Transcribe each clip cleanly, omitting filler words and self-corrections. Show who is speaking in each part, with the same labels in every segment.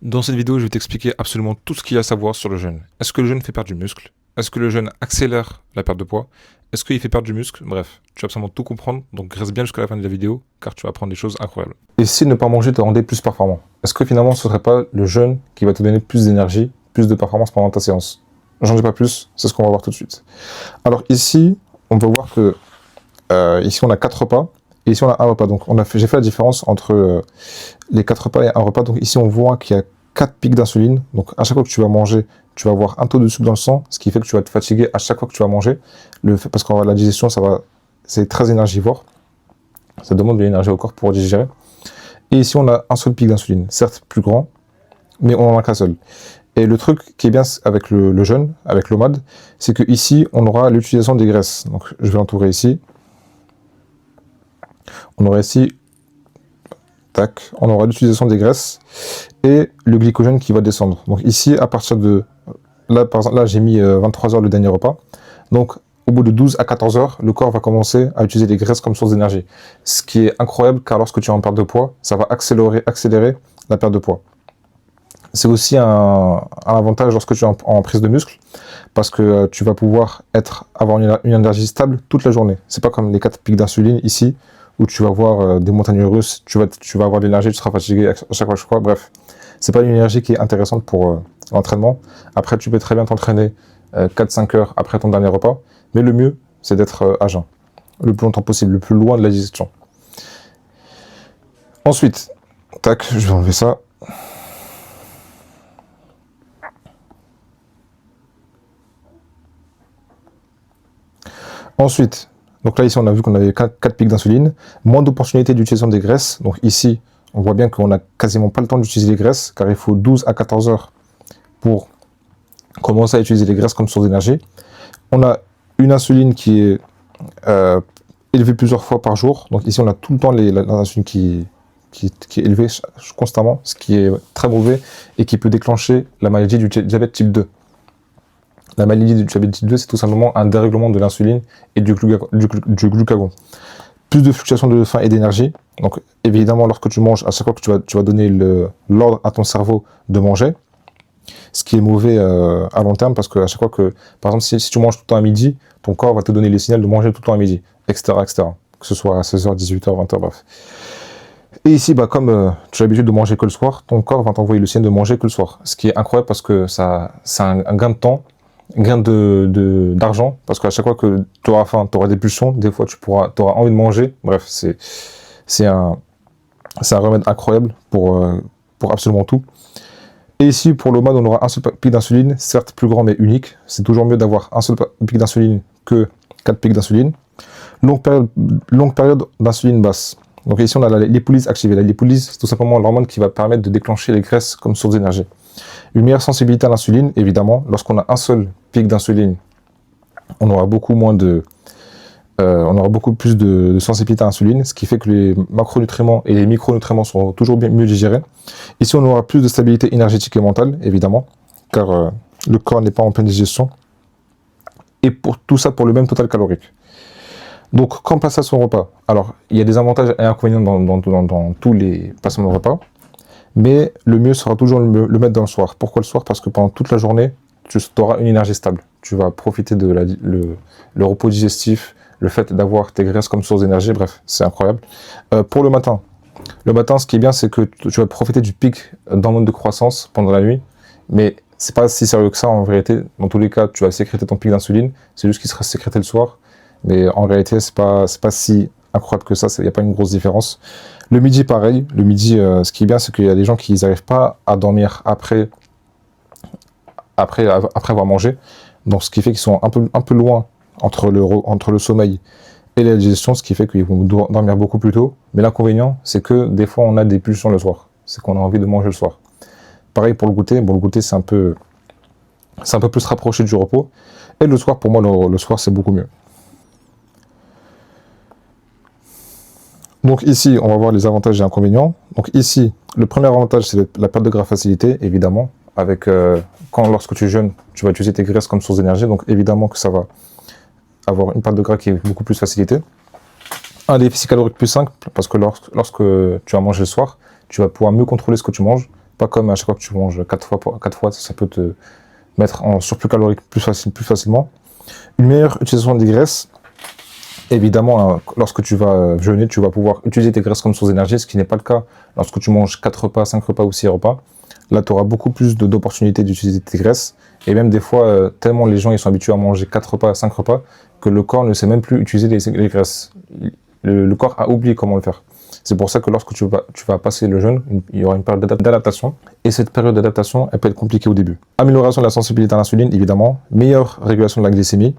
Speaker 1: Dans cette vidéo, je vais t'expliquer absolument tout ce qu'il y a à savoir sur le jeûne. Est-ce que le jeûne fait perdre du muscle? Est-ce que le jeûne accélère la perte de poids? Est-ce qu'il fait perdre du muscle? Bref, tu vas absolument tout comprendre, donc reste bien jusqu'à la fin de la vidéo, car tu vas apprendre des choses incroyables. Et si ne pas manger te rendait plus performant? Est-ce que finalement ce ne serait pas le jeûne qui va te donner plus d'énergie, plus de performance pendant ta séance? J'en dis pas plus, c'est ce qu'on va voir tout de suite. Alors ici, on peut voir que ici on a 4 repas, et ici on a un repas. Donc j'ai fait la différence entre les 4 repas et un repas. Donc ici on voit qu'il y a 4 pics d'insuline. Donc à chaque fois que tu vas manger, tu vas avoir un taux de sucre dans le sang, ce qui fait que tu vas te fatiguer à chaque fois que tu vas manger. Parce que la digestion, c'est très énergivore. Ça demande de l'énergie au corps pour digérer. Et ici on a un seul pic d'insuline, certes plus grand, mais on en a qu'un seul. Et le truc qui est bien avec le jeûne, avec l'OMAD, c'est que ici on aura l'utilisation des graisses. Donc je vais entourer ici. On aura ici, tac, on aura l'utilisation des graisses et le glycogène qui va descendre. Donc ici, à partir de, là par exemple, là j'ai mis 23 heures le dernier repas. Donc au bout de 12 à 14 heures, le corps va commencer à utiliser les graisses comme source d'énergie. Ce qui est incroyable car lorsque tu es en perte de poids, ça va accélérer la perte de poids. C'est aussi un avantage lorsque tu es en prise de muscle parce que tu vas pouvoir avoir une énergie stable toute la journée. C'est pas comme les 4 pics d'insuline ici où tu vas voir des montagnes russes, tu vas avoir de l'énergie, tu seras fatigué à chaque fois, je crois. Bref, c'est pas une énergie qui est intéressante pour l'entraînement. Après, tu peux très bien t'entraîner 4-5 heures après ton dernier repas, mais le mieux, c'est d'être à jeun, le plus longtemps possible, le plus loin de la digestion. Ensuite, tac, je vais enlever ça. Ensuite, donc là ici on a vu qu'on avait 4 pics d'insuline, moins d'opportunités d'utilisation des graisses. Donc ici, on voit bien qu'on n'a quasiment pas le temps d'utiliser les graisses, car il faut 12 à 14 heures pour commencer à utiliser les graisses comme source d'énergie. On a une insuline qui est élevée plusieurs fois par jour. Donc ici on a tout le temps l'insuline qui est élevée constamment, ce qui est très mauvais et qui peut déclencher la maladie du diabète type 2. La maladie du diabète type 2, c'est tout simplement un dérèglement de l'insuline et du glucagon. Plus de fluctuations de faim et d'énergie. Donc évidemment, lorsque tu manges, à chaque fois que tu vas donner l'ordre à ton cerveau de manger, ce qui est mauvais à long terme, parce que à chaque fois que, par exemple, si tu manges tout le temps à midi, ton corps va te donner les signaux de manger tout le temps à midi, etc., etc. Que ce soit à 16h, 18h, 20h, bref. Et ici, comme tu as l'habitude de manger que le soir, ton corps va t'envoyer le signal de manger que le soir. Ce qui est incroyable parce que c'est un gain de temps, gain d'argent, parce qu'à chaque fois que tu auras faim, tu auras des pulsions, des fois tu auras envie de manger. Bref, c'est un remède incroyable pour absolument tout. Et ici, pour l'OMAD, on aura un seul pic d'insuline, certes plus grand mais unique. C'est toujours mieux d'avoir un seul pic d'insuline que 4 pics d'insuline. Longue période d'insuline basse. Donc ici, on a la lipolyse activée. La lipolyse, c'est tout simplement l'hormone qui va permettre de déclencher les graisses comme source d'énergie. Une meilleure sensibilité à l'insuline, évidemment. Lorsqu'on a un seul pic d'insuline, on aura beaucoup plus de sensibilité à l'insuline, ce qui fait que les macronutriments et les micronutriments seront toujours mieux digérés. Ici, on aura plus de stabilité énergétique et mentale, évidemment, car le corps n'est pas en pleine digestion. Et pour tout ça, pour le même total calorique. Donc, quand on passe à son repas, alors, il y a des avantages et inconvénients dans tous les passements de repas. Mais le mieux sera toujours le mettre dans le soir. Pourquoi le soir? Parce que pendant toute la journée, tu auras une énergie stable. Tu vas profiter de le repos digestif, le fait d'avoir tes graisses comme source d'énergie, bref, c'est incroyable. Pour le matin, ce qui est bien, c'est que tu vas profiter du pic d'hormones de croissance pendant la nuit, mais c'est pas si sérieux que ça en vérité. Dans tous les cas, tu vas sécréter ton pic d'insuline, c'est juste qu'il sera sécrété le soir, mais en réalité, c'est pas si incroyable que ça, il n'y a pas une grosse différence. Le midi, pareil. Le midi, ce qui est bien, c'est qu'il y a des gens qui n'arrivent pas à dormir après avoir mangé. Donc, ce qui fait qu'ils sont un peu loin entre le sommeil et la digestion, ce qui fait qu'ils vont dormir beaucoup plus tôt. Mais l'inconvénient, c'est que des fois, on a des pulsions le soir. C'est qu'on a envie de manger le soir. Pareil pour le goûter. Bon, le goûter, c'est un peu plus rapproché du repos. Et le soir, pour moi, le soir, c'est beaucoup mieux. Donc ici, on va voir les avantages et inconvénients. Donc ici, le premier avantage, c'est la perte de gras facilité, évidemment. Avec lorsque tu jeûnes, tu vas utiliser tes graisses comme source d'énergie. Donc évidemment que ça va avoir une perte de gras qui est beaucoup plus facilitée. Un déficit calorique plus simple, parce que lorsque tu vas manger le soir, tu vas pouvoir mieux contrôler ce que tu manges. Pas comme à chaque fois que tu manges 4 fois, ça peut te mettre en surplus calorique plus facilement. Une meilleure utilisation des graisses. Évidemment, hein, lorsque tu vas jeûner, tu vas pouvoir utiliser tes graisses comme source d'énergie, ce qui n'est pas le cas lorsque tu manges 4 repas, 5 repas ou 6 repas. Là, tu auras beaucoup plus d'opportunités d'utiliser tes graisses. Et même des fois, tellement les gens ils sont habitués à manger 4 repas, 5 repas, que le corps ne sait même plus utiliser les graisses. Le corps a oublié comment le faire. C'est pour ça que lorsque tu vas passer le jeûne, il y aura une période d'adaptation. Et cette période d'adaptation, elle peut être compliquée au début. Amélioration de la sensibilité à l'insuline, évidemment. Meilleure régulation de la glycémie.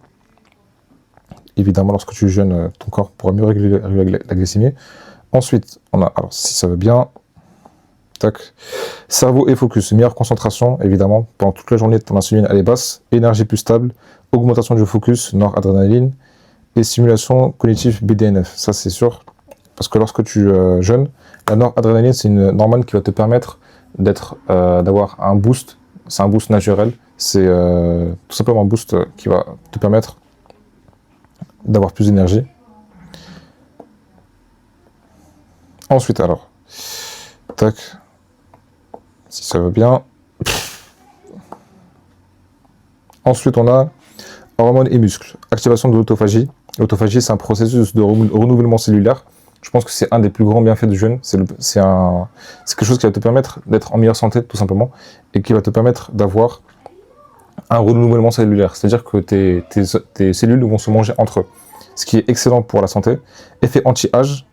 Speaker 1: Évidemment, lorsque tu jeûnes, ton corps pourra mieux réguler la glycémie. Ensuite, on a, alors si ça va bien, tac, cerveau et focus, meilleure concentration, évidemment, pendant toute la journée, ton insuline elle est basse, énergie plus stable, augmentation du focus, noradrénaline, et stimulation cognitive BDNF, ça c'est sûr, parce que lorsque tu jeûnes, la noradrénaline c'est une hormone qui va te permettre d'avoir un boost, c'est un boost naturel, c'est tout simplement un boost qui va te permettre d'avoir plus d'énergie. Ensuite alors, tac, si ça va bien. Ensuite on a hormones et muscles, activation de l'autophagie. L'autophagie c'est un processus de renouvellement cellulaire. Je pense que c'est un des plus grands bienfaits du jeûne. C'est quelque chose qui va te permettre d'être en meilleure santé tout simplement et qui va te permettre d'avoir un renouvellement cellulaire. C'est-à-dire que tes cellules vont se manger entre eux, ce qui est excellent pour la santé. Effet anti-âge,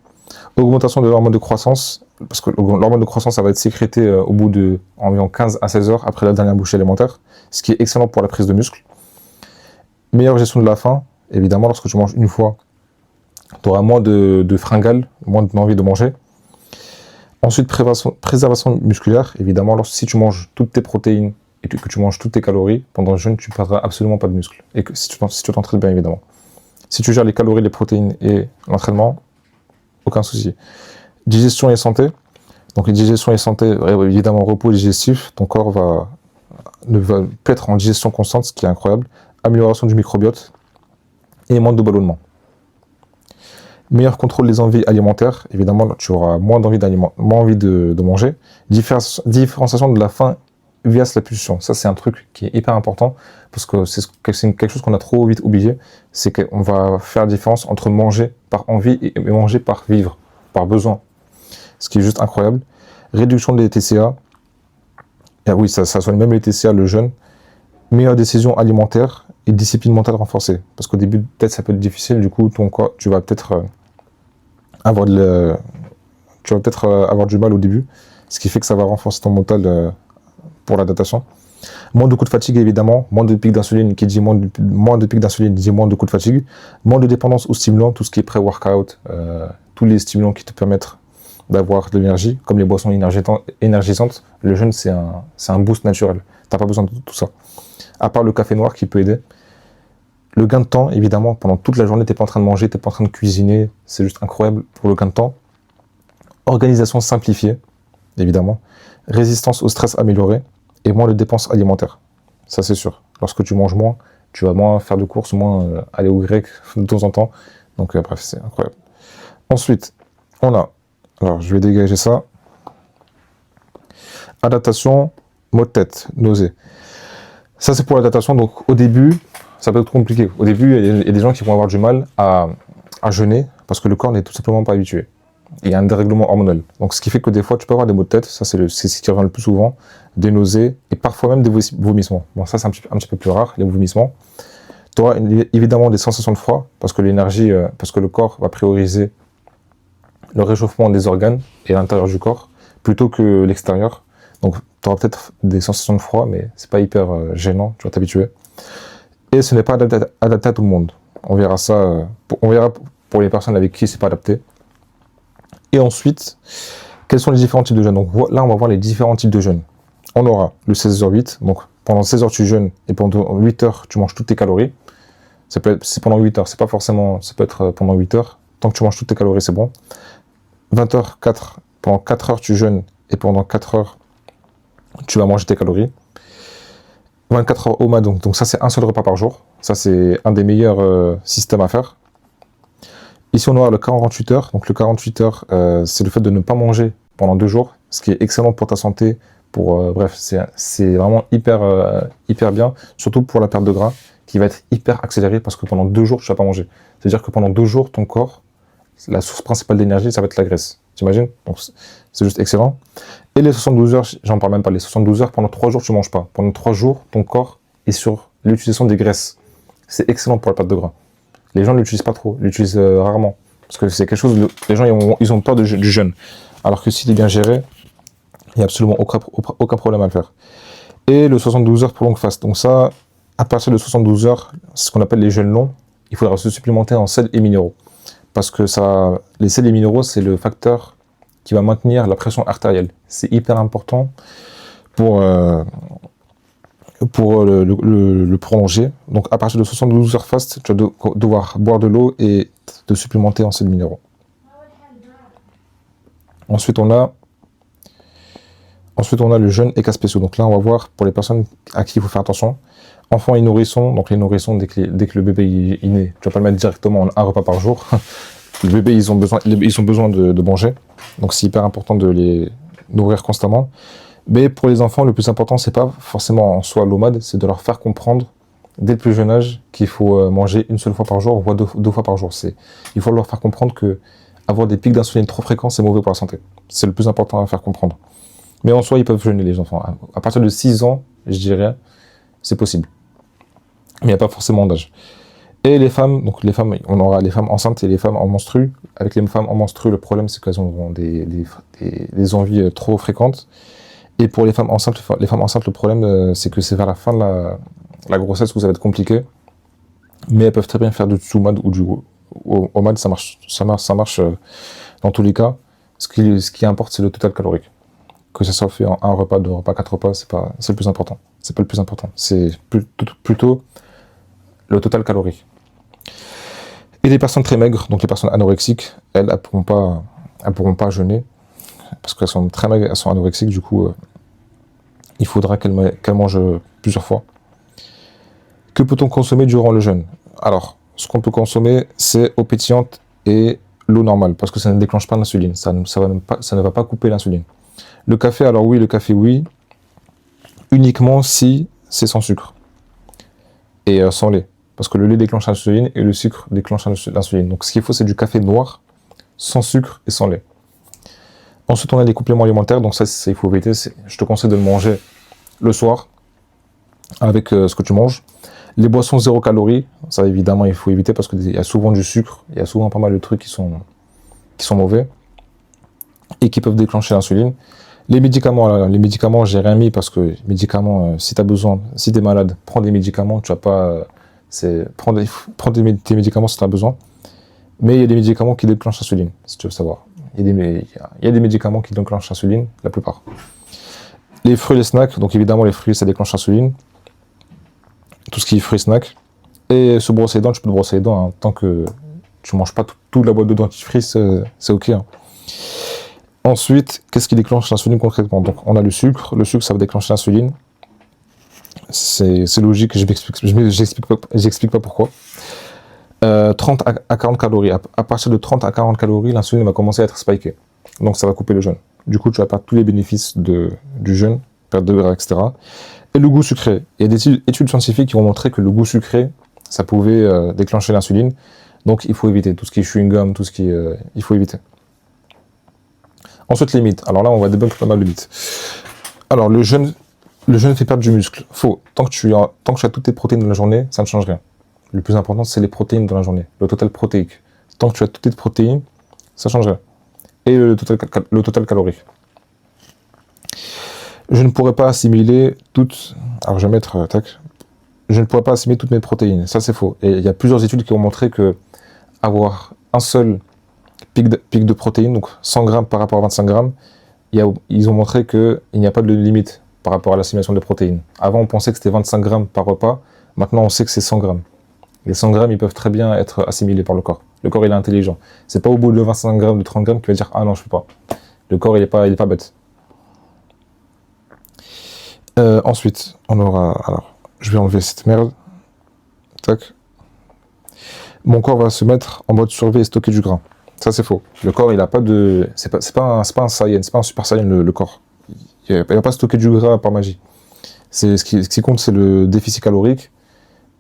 Speaker 1: augmentation de l'hormone de croissance, parce que l'hormone de croissance ça va être sécrété au bout de environ 15 à 16 heures après la dernière bouchée alimentaire, ce qui est excellent pour la prise de muscle. Meilleure gestion de la faim, évidemment lorsque tu manges une fois, tu auras moins de fringales, moins d'envie de manger. Ensuite, préservation musculaire, évidemment, si tu manges toutes tes protéines et que tu manges toutes tes calories, pendant le jeûne, tu ne perdras absolument pas de muscle. Et que si tu t'entraînes bien, évidemment. Si tu gères les calories, les protéines et l'entraînement, aucun souci. Digestion et santé. Donc, digestion et santé, évidemment, repos digestif. Ton corps peut être en digestion constante, ce qui est incroyable. Amélioration du microbiote et moins de ballonnement. Meilleur contrôle des envies alimentaires, évidemment, tu auras moins envie de manger. Différenciation de la faim via la pulsion. Ça, c'est un truc qui est hyper important parce que c'est quelque chose qu'on a trop vite oublié. C'est qu'on va faire la différence entre manger par envie et manger par vivre, par besoin. Ce qui est juste incroyable. Réduction des TCA. Et oui, ça soigne même les TCA, le jeûne. Meilleure décision alimentaire et discipline mentale renforcée. Parce qu'au début, peut-être ça peut être difficile. Du coup, ton corps, tu vas peut-être avoir du mal au début, ce qui fait que ça va renforcer ton mental pour l'adaptation. Moins de coups de fatigue, évidemment, moins de pics d'insuline, qui dit moins de pics d'insuline, dit moins de coups de fatigue, moins de dépendance aux stimulants, tout ce qui est pré-workout, tous les stimulants qui te permettent d'avoir de l'énergie, comme les boissons énergisantes. Le jeûne, c'est un boost naturel. T'as pas besoin de tout ça. À part le café noir qui peut aider. Le gain de temps, évidemment, pendant toute la journée, tu n'es pas en train de manger, tu n'es pas en train de cuisiner, c'est juste incroyable pour le gain de temps. Organisation simplifiée, évidemment. Résistance au stress améliorée et moins de dépenses alimentaires. Ça, c'est sûr. Lorsque tu manges moins, tu vas moins faire de courses, moins aller au grec de temps en temps. Donc, bref, c'est incroyable. Ensuite, on a, alors je vais dégager ça. Adaptation, maux de tête, nausée. Ça, c'est pour l'adaptation. Donc, au début, ça peut être compliqué. Au début, il y a des gens qui vont avoir du mal à jeûner parce que le corps n'est tout simplement pas habitué. Il y a un dérèglement hormonal. Donc, ce qui fait que des fois, tu peux avoir des maux de tête. Ça, c'est ce qui revient le plus souvent. Des nausées et parfois même des vomissements. Bon, ça, c'est un petit peu plus rare, les vomissements. Tu auras évidemment des sensations de froid parce que parce que le corps va prioriser le réchauffement des organes et l'intérieur du corps plutôt que l'extérieur. Donc, tu auras peut-être des sensations de froid, mais c'est pas hyper gênant, tu vas t'habituer. Et ce n'est pas adapté à tout le monde. On verra ça, on verra pour les personnes avec qui c'est pas adapté. Et ensuite, quels sont les différents types de jeûnes? Donc là, on va voir les différents types de jeûnes. On aura le 16h8, donc pendant 16 heures tu jeûnes et pendant 8 heures tu manges toutes tes calories. C'est pendant 8 heures, c'est pas forcément, ça peut être pendant 8 heures. Tant que tu manges toutes tes calories, c'est bon. 20h4, pendant 4 heures tu jeûnes et pendant 4 heures tu vas manger tes calories. 24 heures au mat, donc ça c'est un seul repas par jour. Ça c'est un des meilleurs systèmes à faire. Ici on aura le 48 heures. Donc le 48 heures, c'est le fait de ne pas manger pendant 2 jours, ce qui est excellent pour ta santé, Bref, c'est vraiment hyper bien, surtout pour la perte de gras, qui va être hyper accélérée parce que pendant 2 jours, tu vas pas manger. C'est-à-dire que pendant 2 jours, ton corps, la source principale d'énergie, ça va être la graisse. T'imagines? Donc, c'est juste excellent. Et les 72 heures, j'en parle même pas. Les 72 heures, pendant 3 jours, tu manges pas. Pendant 3 jours, ton corps est sur l'utilisation des graisses. C'est excellent pour la perte de gras. Les gens ne l'utilisent pas trop, l'utilisent rarement. Parce que c'est quelque chose, les gens ils ont peur du jeûne. Alors que s'il est bien géré, il n'y a absolument aucun problème à le faire. Et le 72 heures pour longue fast. Donc ça, à partir de 72 heures, c'est ce qu'on appelle les jeûnes longs, il faudra se supplémenter en sels et minéraux. Parce que les sels et minéraux, c'est le facteur qui va maintenir la pression artérielle. C'est hyper important pour le prolonger. Donc à partir de 72 heures fast, tu vas devoir boire de l'eau et te supplémenter en sels minéraux. Ensuite, on a le jeûne et cas spéciaux. Donc là, on va voir pour les personnes à qui il faut faire attention. Enfants et nourrissons. Donc les nourrissons, dès que le bébé est né, tu vas pas le mettre directement en un repas par jour. Le bébé, ils ont besoin de manger. Donc c'est hyper important de les nourrir constamment. Mais pour les enfants, le plus important, c'est pas forcément en soi l'OMAD, c'est de leur faire comprendre dès le plus jeune âge qu'il faut manger une seule fois par jour, voire deux fois par jour. Il faut leur faire comprendre que avoir des pics d'insuline trop fréquents, c'est mauvais pour la santé. C'est le plus important à faire comprendre. Mais en soi, ils peuvent jeûner, les enfants. À partir de 6 ans, je dirais, c'est possible. Mais il n'y a pas forcément d'âge. Et les femmes, on aura les femmes enceintes et les femmes en menstrues. Avec les femmes en menstrues, le problème, c'est qu'elles auront des envies trop fréquentes. Et pour les femmes enceintes, le problème, c'est que c'est vers la fin de la grossesse où ça va être compliqué. Mais elles peuvent très bien faire du Tsumad ou du OMAD, ça marche dans tous les cas. Ce qui importe, c'est le total calorique. Que ça soit fait en 1 repas, 2 repas, 4 repas, c'est le plus important. C'est pas le plus important. C'est plutôt le total calorique. Et les personnes très maigres, donc les personnes anorexiques, elles pourront pas jeûner parce qu'elles sont très maigres, elles sont anorexiques. Du coup, il faudra qu'elles mangent plusieurs fois. Que peut-on consommer durant le jeûne? Alors, ce qu'on peut consommer, c'est eau pétillante et l'eau normale, parce que ça ne déclenche pas l'insuline. Ça ne va pas couper l'insuline. Le café, alors oui, uniquement si c'est sans sucre et sans lait. Parce que le lait déclenche l'insuline et le sucre déclenche l'insuline. Donc ce qu'il faut, c'est du café noir, sans sucre et sans lait. Ensuite, on a les compléments alimentaires. Donc ça, il faut éviter. Je te conseille de le manger le soir avec ce que tu manges. Les boissons 0 calories, ça évidemment, il faut éviter parce qu'il y a souvent du sucre. Il y a souvent pas mal de trucs qui sont mauvais et qui peuvent déclencher l'insuline. Les médicaments, j'ai rien mis parce que médicaments, si tu as besoin, si tu es malade, prends des médicaments, tu vas pas... Prends tes médicaments si tu as besoin. Mais il y a des médicaments qui déclenchent l'insuline, si tu veux savoir. Il y a des médicaments qui déclenchent l'insuline, la plupart. Les fruits et les snacks, donc évidemment les fruits, ça déclenche l'insuline. Tout ce qui est fruits et snacks. Et se brosser les dents, tu peux te brosser les dents, hein, tant que tu manges pas toute la boîte de dentifrice, c'est ok. Hein. Ensuite, qu'est-ce qui déclenche l'insuline concrètement? Donc on a le sucre, ça va déclencher l'insuline. C'est logique, j'explique pas pourquoi. 30 à 40 calories. À partir de 30 à 40 calories, l'insuline va commencer à être spikée. Donc ça va couper le jeûne. Du coup, tu vas perdre tous les bénéfices du jeûne, perte de gras, etc. Et le goût sucré. Il y a des études scientifiques qui ont montré que le goût sucré, ça pouvait déclencher l'insuline. Donc il faut éviter tout ce qui est chewing-gum, il faut éviter. Ensuite, les mythes. Alors là, on va débunker pas mal de mythes. Alors, le jeûne fait perdre du muscle. Faux. Tant que tu as toutes tes protéines dans la journée, ça ne change rien. Le plus important, c'est les protéines dans la journée. Le total protéique. Tant que tu as toutes tes protéines, ça ne change rien. Et le total calorique. Je ne pourrais pas assimiler toutes... Alors, je vais mettre... Je ne pourrais pas assimiler toutes mes protéines. Ça, c'est faux. Et il y a plusieurs études qui ont montré que avoir un seul pic de protéines, donc 100 grammes par rapport à 25 grammes, ils ont montré qu'il n'y a pas de limite par rapport à l'assimilation des protéines. Avant, on pensait que c'était 25 grammes par repas. Maintenant, on sait que c'est 100 grammes. Les 100 grammes, ils peuvent très bien être assimilés par le corps. Le corps, il est intelligent. C'est pas au bout de 25 grammes, de 30 grammes qu'il va dire « Ah non, je peux pas ». Le corps, il est pas bête. Ensuite, on aura... Alors, je vais enlever cette merde. Tac. Mon corps va se mettre en mode survie et stocker du gras. Ça, c'est faux. Le corps, il a pas de... C'est pas un Saiyan, c'est pas un Super Saiyan, le corps. Il va pas stocker du gras par magie. Ce qui compte, c'est le déficit calorique.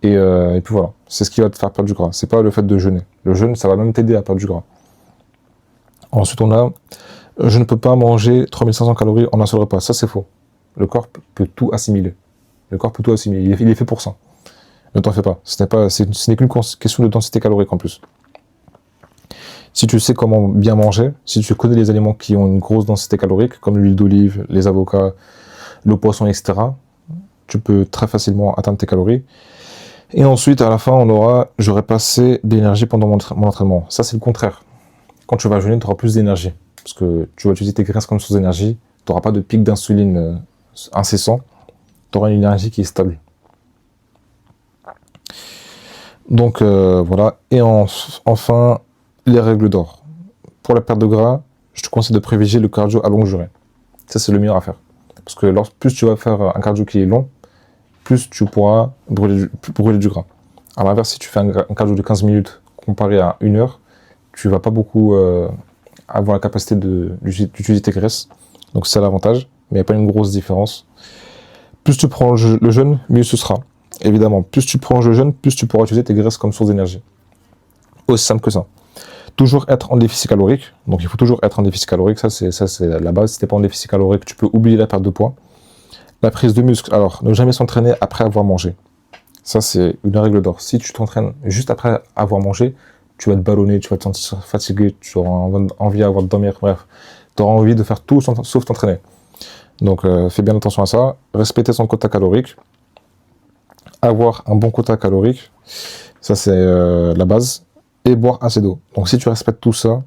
Speaker 1: Et puis voilà, c'est ce qui va te faire perdre du gras. C'est pas le fait de jeûner. Le jeûne, ça va même t'aider à perdre du gras. Ensuite, on a, je ne peux pas manger 3500 calories en un seul repas. Ça, c'est faux. Le corps peut tout assimiler. Le corps peut tout assimiler. Il est fait pour ça. Ne t'en fais pas. Ce n'est qu'une question de densité calorique en plus. Si tu sais comment bien manger, si tu connais les aliments qui ont une grosse densité calorique, comme l'huile d'olive, les avocats, le poisson, etc., tu peux très facilement atteindre tes calories. Et ensuite, à la fin, j'aurai pas assez d'énergie pendant mon entraînement. Ça, c'est le contraire. Quand tu vas jeûner, tu auras plus d'énergie. Parce que tu vas utiliser tes graisses comme source d'énergie. Tu n'auras pas de pic d'insuline incessant. Tu auras une énergie qui est stable. Donc, voilà. Et enfin, les règles d'or. Pour la perte de gras, je te conseille de privilégier le cardio à longue durée. Ça, c'est le meilleur à faire. Parce que plus tu vas faire un cardio qui est long, plus tu pourras brûler du gras. À l'inverse, si tu fais un cardio de 15 minutes comparé à 1 heure, tu vas pas beaucoup avoir la capacité d'utiliser tes graisses. Donc c'est l'avantage, mais il n'y a pas une grosse différence. Plus tu prends le jeûne, mieux ce sera. Évidemment, plus tu prends le jeûne, plus tu pourras utiliser tes graisses comme source d'énergie. Aussi simple que ça. Toujours être en déficit calorique. Donc il faut toujours être en déficit calorique, ça c'est la base. Si tu n'es pas en déficit calorique, tu peux oublier la perte de poids. La prise de muscle, alors ne jamais s'entraîner après avoir mangé. Ça c'est une règle d'or. Si tu t'entraînes juste après avoir mangé, tu vas te ballonner, tu vas te sentir fatigué, tu auras envie de dormir, bref. Tu auras envie de faire tout sauf t'entraîner. Donc fais bien attention à ça. Respecter son quota calorique. Avoir un bon quota calorique. Ça c'est la base. Et boire assez d'eau. Donc si tu respectes tout ça,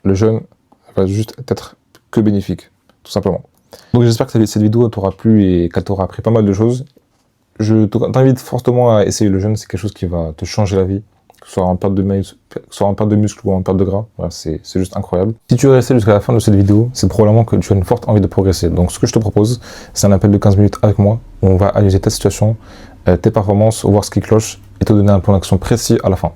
Speaker 1: le jeûne va juste être que bénéfique, tout simplement. Donc j'espère que cette vidéo t'aura plu et qu'elle t'aura appris pas mal de choses. Je t'invite fortement à essayer le jeûne, c'est quelque chose qui va te changer la vie, que ce soit en perte de muscle ou en perte de gras. Voilà, c'est juste incroyable. Si tu es resté jusqu'à la fin de cette vidéo, c'est probablement que tu as une forte envie de progresser. Donc ce que je te propose, c'est un appel de 15 minutes avec moi, où on va analyser ta situation, tes performances, voir ce qui cloche et te donner un plan d'action précis à la fin.